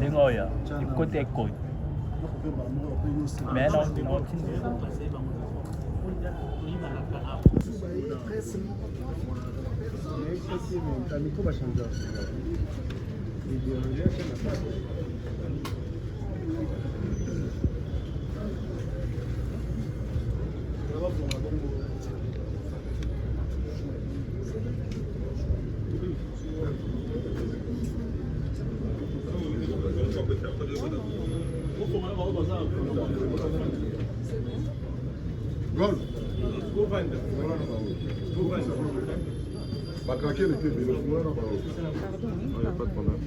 Lengoya, du côté côte. Mais non, non, Pas craquer les pieds, mais le pouvoir n'a pas. Il n'y a pas de problème.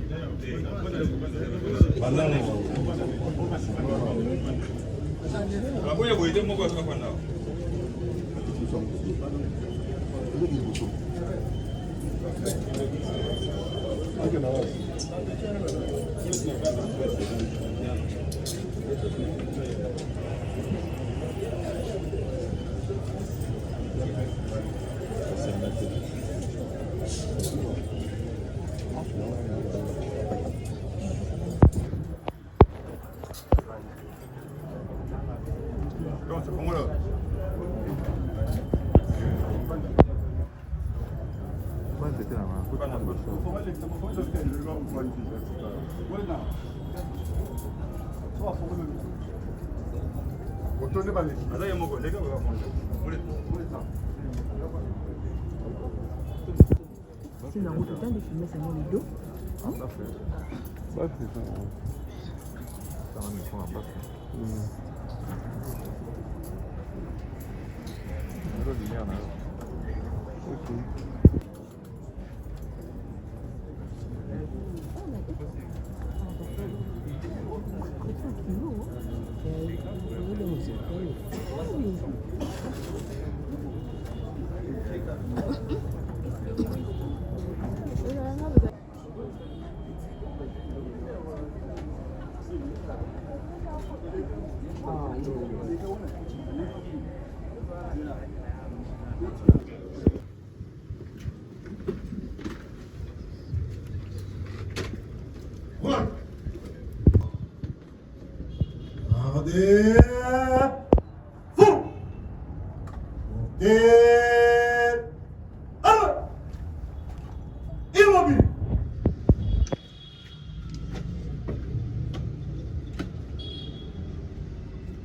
C'est une route de filmer seulement les dos.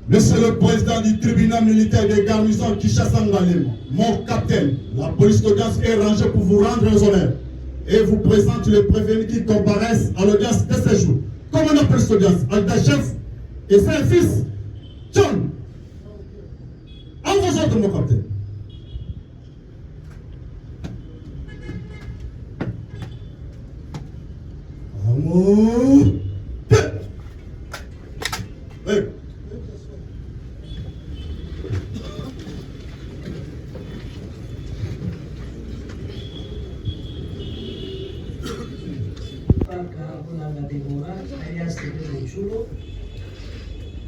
Monsieur le président du tribunal militaire de garnison Kinshasa Ngalema, mon capitaine, la police d'audience est rangée pour vous rendre les honneurs et vous présente les prévenus qui comparaissent à l'audience de ce jour. Commandant police d'audience, Alta-chef et son fils, John. En vos ordres, mon capitaine. Amour. Oui.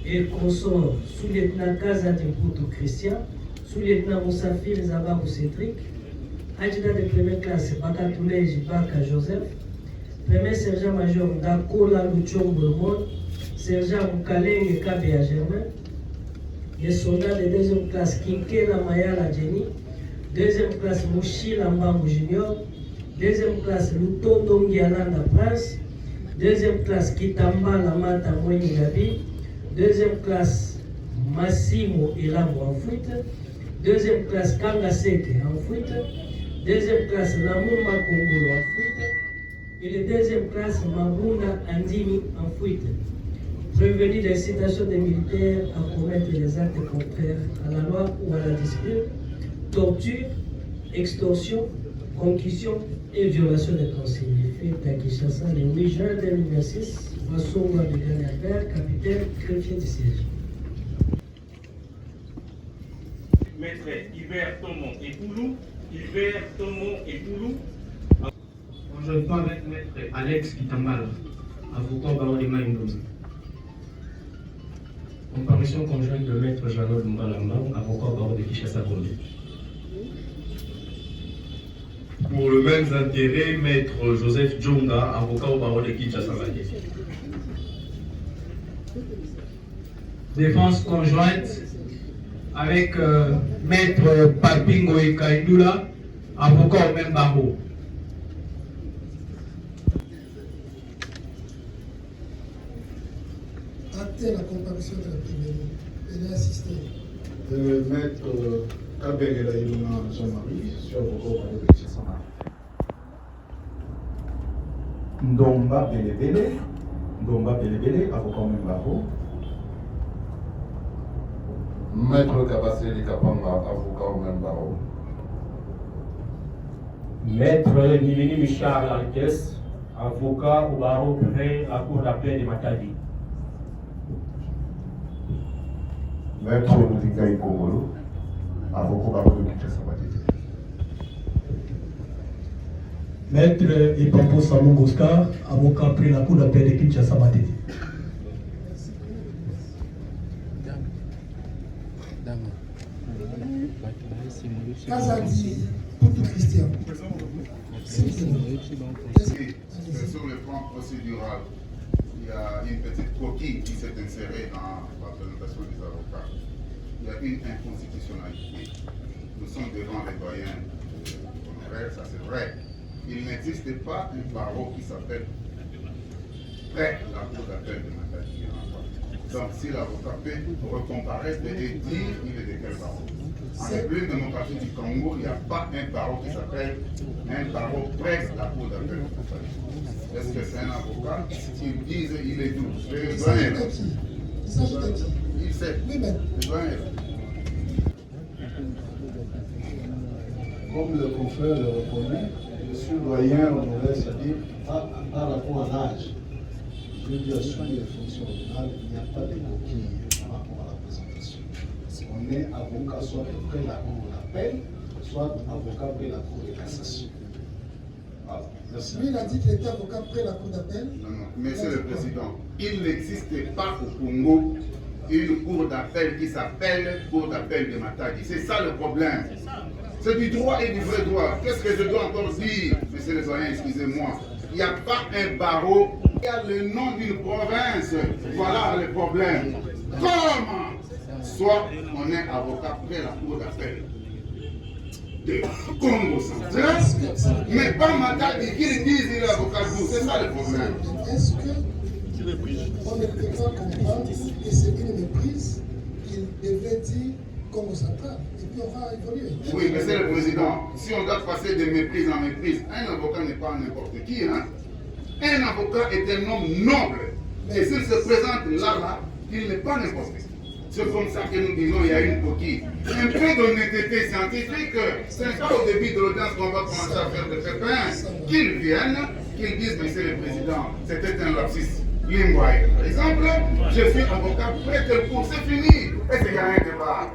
Et consort sous-lieutenant Kaza Temputo Christian, sous-lieutenant Moussafir Zabarou Cédric, adjudant de première classe Baka Touleji Baka Joseph, premier sergent-major Dakola Luchon Bolmon, sergent Moukalenge Kabea Germain, les soldats de deuxième classe Kinkela Mayala Jenny, Deuxième classe, Mouchi Lambango Junior. Deuxième classe, Lutondo Ngialanda Prince. Deuxième classe, Kitamba Lamata Mwenye Gabi. Deuxième classe, Massimo Elamo en foot. Deuxième classe, Kangaseke en foot. Deuxième classe, Namumba Kongolo en foot. Et la deuxième classe, Mabuna Andimi en fuite. Prévenu d'incitation des militaires à commettre des actes contraires à la loi ou à la discipline, torture, extorsion, concussion et violation des consignes. Fait à Kinshasa le 8 juin 2026, Massonga de Daniel, capitaine greffier du siège. Maître Hubert Tomon et Poulou, Hubert Tomon et Poulou. Conjointement avec Maître Alex Kitambala, avocat au barreau de Maïndoza. Comparution conjointe de Maître Jeannot Lumbalamba, avocat au barreau de Kinshasa-Gombe. Pour le même intérêt, Maître Joseph Djonga, avocat au barreau de Kinshasa-Gombe. Défense conjointe avec Maître Papingo et Kaindula, avocat au même barreau. Acter la comparution de la première. Elle est assistée. Maître Kabengela Iluna Jean-Marie, sur avocat de Kinshasa. Ndomba Belebele, avocat au même barreau. Maître Kabaseli Kapamba, avocat au même barreau. Maître Nivini Michard Alkes, avocat au barreau près la cour d'appel de Matadi. Maître Moutingaï Kongolo, avocat au barreau de Kinshasa-Gombe. Maître Ipampo Salon Oscar, avocat près la cour d'appel de Kinshasa-Matadi. Kazadi, Poutou Christian. Sur le plan procédural, il y a une petite coquille qui s'est insérée dans la présentation des avocats. Il y a une inconstitutionnalité. Nous sommes devant les doyens honoraires, ça c'est vrai. Il n'existe pas un barreau qui s'appelle près la cour d'appel de Matadi. Donc si l'avocat peut recomparaître et dire il est de quel barreau. En République démocratique du Congo, il n'y a pas un barreau qui s'appelle un barreau près la cour d'appel de Matadi. Est-ce que c'est un avocat? S'ils disent il est d'où? Il s'agit de qui? Il s'agit de qui? Il sait. Oui, mais. Le doyen est là. Comme le confrère le reconnaît, je suis doyen honoraire, c'est-à-dire par rapport à l'âge. Je dis assumer les fonctions pénales, il n'y a pas de coquille par rapport à la présentation. On est avocat soit près la cour d'appel, soit avocat près la cour de cassation. Voilà. Merci. Lui, il a dit qu'il était avocat près la cour d'appel. Non, non, Monsieur le Président, il n'existe pas au Congo une cour d'appel qui s'appelle cour d'appel de Matadi. C'est ça le problème. C'est du droit et du vrai droit. Qu'est-ce que je dois encore dire, monsieur le doyen, excusez-moi. Il n'y a pas un barreau, il y a le nom d'une province. Voilà le problème. Comment? Soit on est avocat près la cour d'appel de Congo central, mais pas Matadi qui disent qu'il est avocat d'où. C'est ça le problème. Est-ce qu'on ne peut pas comprendre que c'est une méprise qu'il devait dire Congo central et puis on va évoluer? Oui, monsieur le Président, si on doit passer de méprise en méprise, un avocat n'est pas n'importe qui. Hein? Un avocat est un homme noble. Et s'il se présente là, il n'est pas n'importe qui. C'est comme ça que nous disons, il y a une coquille. Un peu d'honnêteté scientifique, ce n'est pas au début de l'audience qu'on va commencer à faire des pépins. Qu'ils viennent, qu'ils disent, monsieur le Président, c'était un lapsus linguae. Par exemple, je suis avocat près de cours, c'est fini. Est-ce qu'il y a un débat?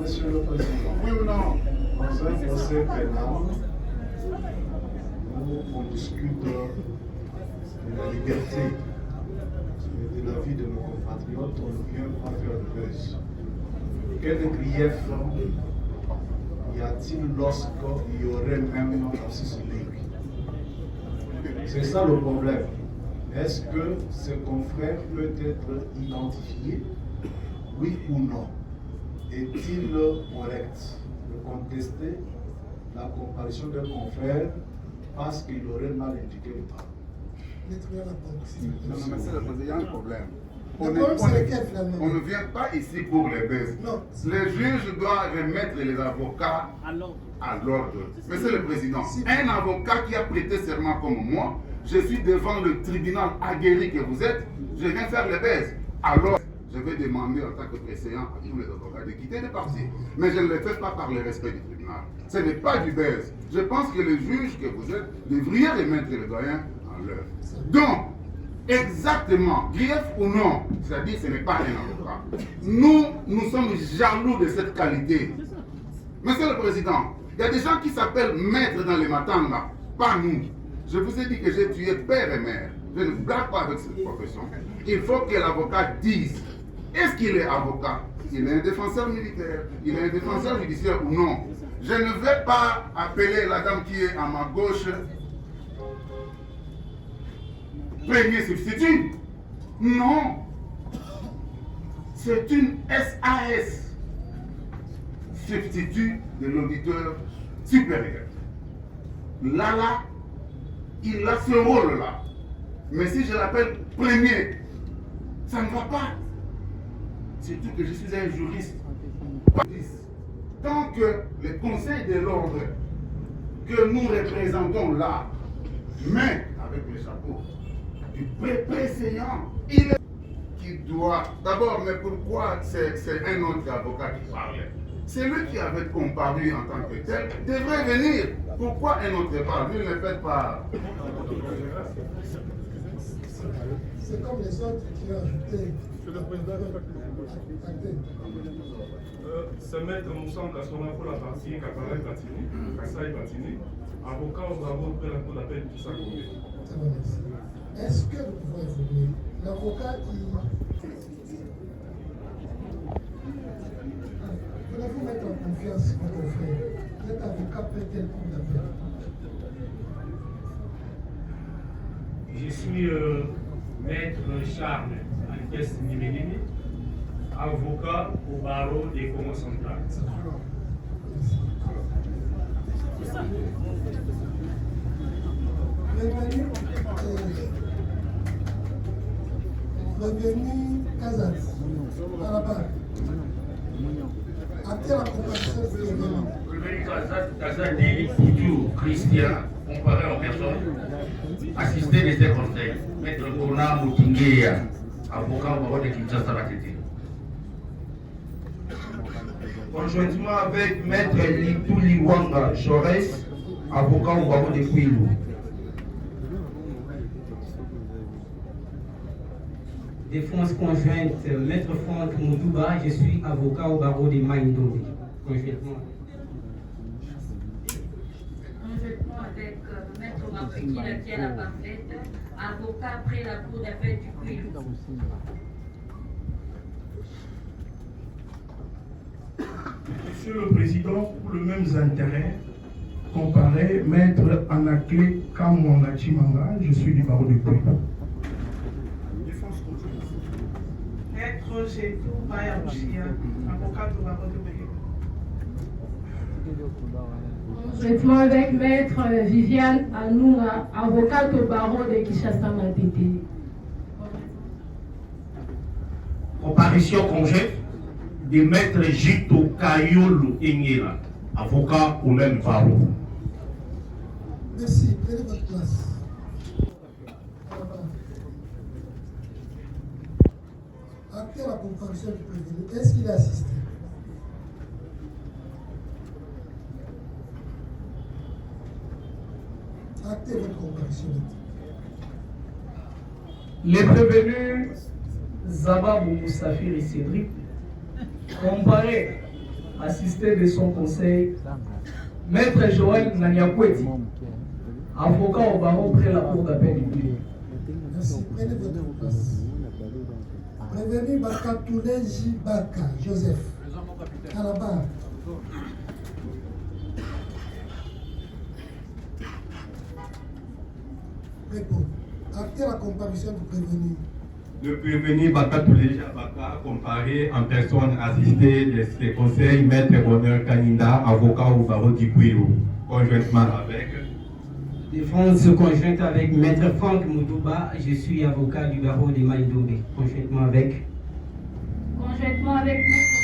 Monsieur le Président, oui ou non? dans un procès pénal, où on discute de la liberté et de la vie de nos compatriotes, on vient pas faire de buzz. Quel grief y a-t-il lorsqu'il y aurait même un lapsus linguique? C'est ça le problème. Est-ce que ce confrère peut être identifié? Oui ou non? Est-il correct? Le contester la comparution d'un confrère parce qu'il aurait mal indiqué le parent. Non, mais c'est le président, il y a un problème. Finalement? On ne vient pas ici pour les baisses. Non. Les juges doivent remettre les avocats à l'ordre. Monsieur le Président, un avocat qui a prêté serment comme moi, je suis devant le tribunal aguerri que vous êtes, je viens faire les baisses. Alors, je vais demander en tant que précédent à tous les avocats de quitter le parti. Mais je ne le fais pas par le respect du tribunal. Ce n'est pas du baise. Je pense que les juges que vous êtes devriez remettre le doyen en l'heure. Donc, exactement, grief ou non, c'est-à-dire ce n'est pas un avocat. Nous sommes jaloux de cette qualité. Monsieur le Président, il y a des gens qui s'appellent maîtres dans les matins là, pas nous. Je vous ai dit que j'ai tué père et mère. Je ne blague pas avec cette profession. Il faut que l'avocat dise, est-ce qu'il est avocat? Il est un défenseur militaire, il est un défenseur judiciaire ou non? Je ne vais pas appeler la dame qui est à ma gauche premier substitut. Non. C'est une SAS, substitut de l'auditeur supérieur. Là, il a ce rôle-là. Mais si je l'appelle premier, ça ne va pas. Surtout que je suis un juriste. Tant que le Conseil de l'ordre que nous représentons là, mais avec le chapeau du préséant, il est qui doit. D'abord, mais pourquoi c'est un autre avocat qui parlait? C'est lui qui avait comparu en tant que tel, devrait venir. Pourquoi un autre parle? Lui ne le fait pas. C'est comme les autres qui ont ajouté. C'est maître Moussa Kassona pour la partie Kaparay Batini, Kassai Batini, avocat au bravo après la cour d'appel qui s'accompagne. Est-ce que nous pouvons évoluer? L'avocat qui. Voulez-vous mettre en confiance votre frère? Cet avocat peut-il cour d'appel? Je suis maître Charles Alpes Nimelini, avocat au barreau des Congo central. Bienvenue Kazat, à la barre. Après la comparaison de l'événement. Kazat dit toujours Christian, comparé aux personnes, assisté de ses conseils. Maître Kona Moutinguea, avocat au barreau de Kinshasa Batete. Conjointement avec Maître Lipuli Wanga Chores, avocat au barreau de Kwilu. Défense conjointe, Maître Franck Moudouba, je suis avocat au barreau de Maïndombe. Conjointement avec Maître Mafiki Latia la parfaite, avocat après la cour d'appel du Kwilu. Monsieur le Président, pour le même intérêt, comparé, Maître Anaclé Kamwanga Chimanga, je suis du barreau de Kwilu. Maître Gétou Bayabouchia, avocat du barreau de Kwilu. Conjointement avec Maître Viviane Anouna, avocate au barreau de Kinshasa Matete. Comparution conjointe de Maître Jito Kayolo Engela, avocat au même barreau. Merci, prenez votre place. Après la comparution du prévenu, est-ce qu'il a assisté? Actez votre comparution. Les prévenus Zababou Moussafir et Cédric, comparé, assisté de son conseil, Maître Joël Naniakweti, avocat au barreau près la cour d'appel du Kwilu. Merci, prenez votre place. Prévenu Bakatoulé Jibaka, Joseph, à la barre. Réponds. Actez la comparution du prévenu. Le prévenu Bakatoulé Jabaka, comparé en personne assistée de ses conseils, Maître Bonheur Kaninda, avocat au barreau du Kouilou, conjointement avec. Défense conjointe avec Maître Franck Moudouba, je suis avocat du barreau de Maïdombe, conjointement avec. Conjointement avec Maître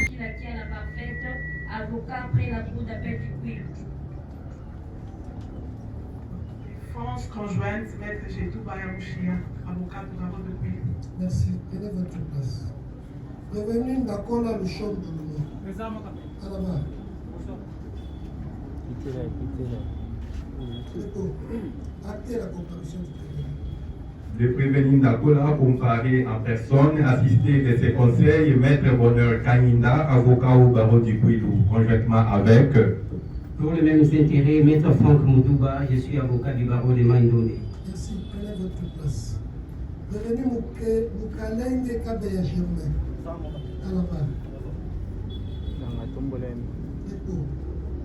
qui la tient la parfaite, avocat après la cour d'appel du Kouilou. Défense conjointe, Maître Gétou Bayamouchia, avocat du barreau de Kouilou. Merci. Prenez votre place. Prévenu Ndakola le champ de l'eau. À la barre. Actez la comparution du prévenu. Le prévenu Ndakola, comparé en personne, assisté de ses conseils, Maître Bonheur Kaninda, avocat au barreau du Kouilou, conjointement avec. Pour les mêmes intérêts, Maître Franck Moudouba, je suis avocat du barreau de Maïdombe. Merci. Prenez votre place. Prévenu Moukalenge Kabeya Germain. À la barre.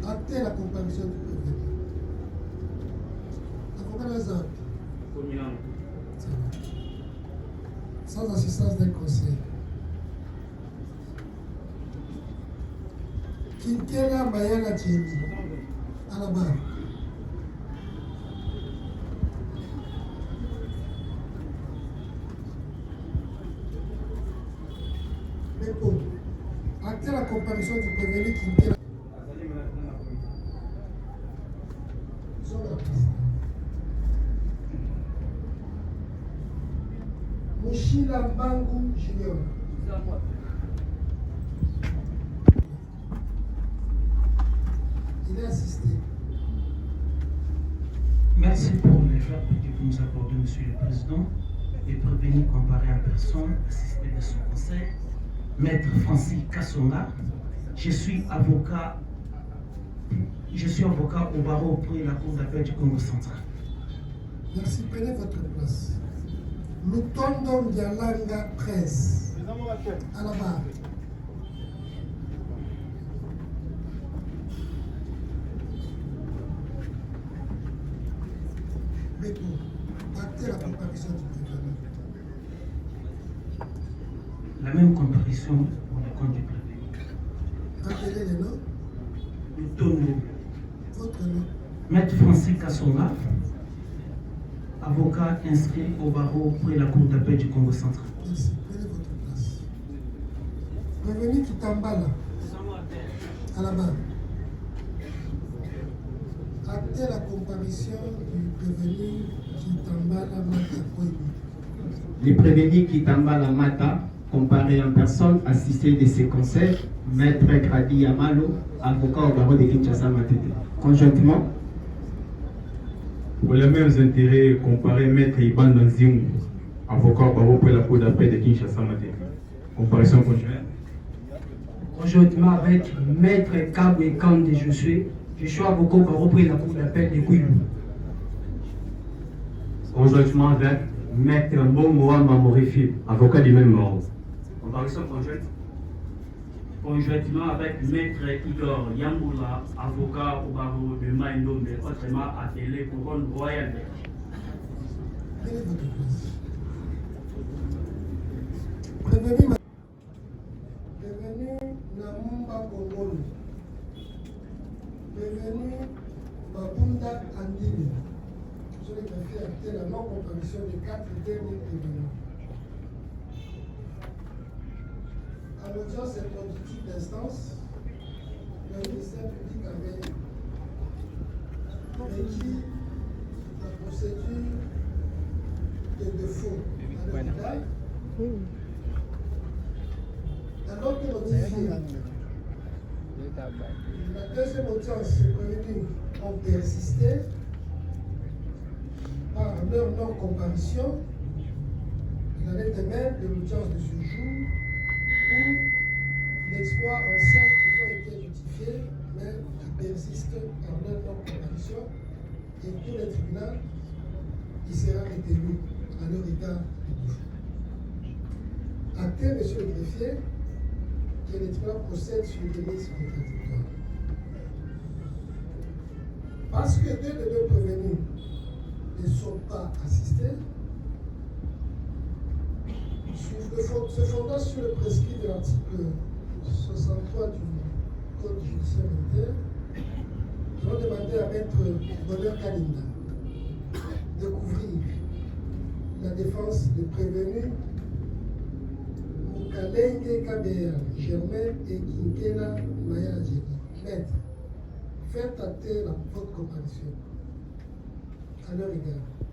Actez la comparution du prévenu. Avocat Lazare. Sans assistance d'un conseil. Kinkela Mayala Thierry. À la barre. Dépôt. Actez la comparution du prévenu Kinkela. Mouchila Bangou Junior. Il est assisté. Merci pour les verbes que vous nous accordez, Monsieur le Président. Et prévenu comparé en personne, assisté de son conseil, Maître Francis Kassonga. Je suis avocat au barreau auprès de la Cour d'appel du Congo central. Merci, prenez votre place. Lutondo Ndialanga Presse. À la barre. Dépôt. Actez la comparution du prévenu. La même comparution pour le compte du prévenu. Rappelez les noms. Lutondo. Votre nom. Maître Francis Kassonga, avocat inscrit au barreau auprès de la Cour d'appel du Congo central. Merci. Prenez votre place. Prévenu Kitambala. À la barre. Actez la comparution du prévenu Kitambala Mata Kouébi. Le prévenu Kitambala Mata, comparé en personne, assisté de ses conseils, Maître Gradi Yamalo, avocat au barreau de Kinshasa Matete. Conjointement. Pour les mêmes intérêts, comparé Maître Iban Nzimou, avocat au barreau pour la Cour d'appel de Kinshasa Matete. Comparaison conjointe. Conjointement avec Maître Kabwe Kande je suis avocat au barreau pour la Cour d'appel de Kouilou. Conjointement avec Maître Mbongoa Mamorifi, avocat du même ordre. Comparaison conjointe. Conjointement avec Maître Igor Yamboula, avocat au barreau de Maïdombe, autrement appelé couronne royale. Prévenu Namumba Kongolo. Prévenu Babunda Andini. Je vais greffier acter la non-comparution des 4 derniers prévenus. À l'audience introductive d'instance, le ministère public avait écrit la procédure de défaut à l'hôpital, alors que notifié. La deuxième audience, les prévenus ont persisté par leur non-comparution. Il en est de même de l'audience de ce jour où l'exploit en 5 ils ont été notifiés, mais qui persistent en leur non-comparution. Et pour le tribunal, il sera retenu à leur égard du défaut. Acté, monsieur le greffier, que le tribunal procède sur les délits contradictoires. Parce que deux de nos prévenus ne sont pas assistés, se fondant sur le prescrit de l'article 63 du Code judiciaire militaire, nous allons demander à Maître Bonheur Kalinda de couvrir la défense des prévenus Mukalenge Kabea, Germain et Kinkela Maya Djedi. Maître, faites acter votre comparution à leur égard.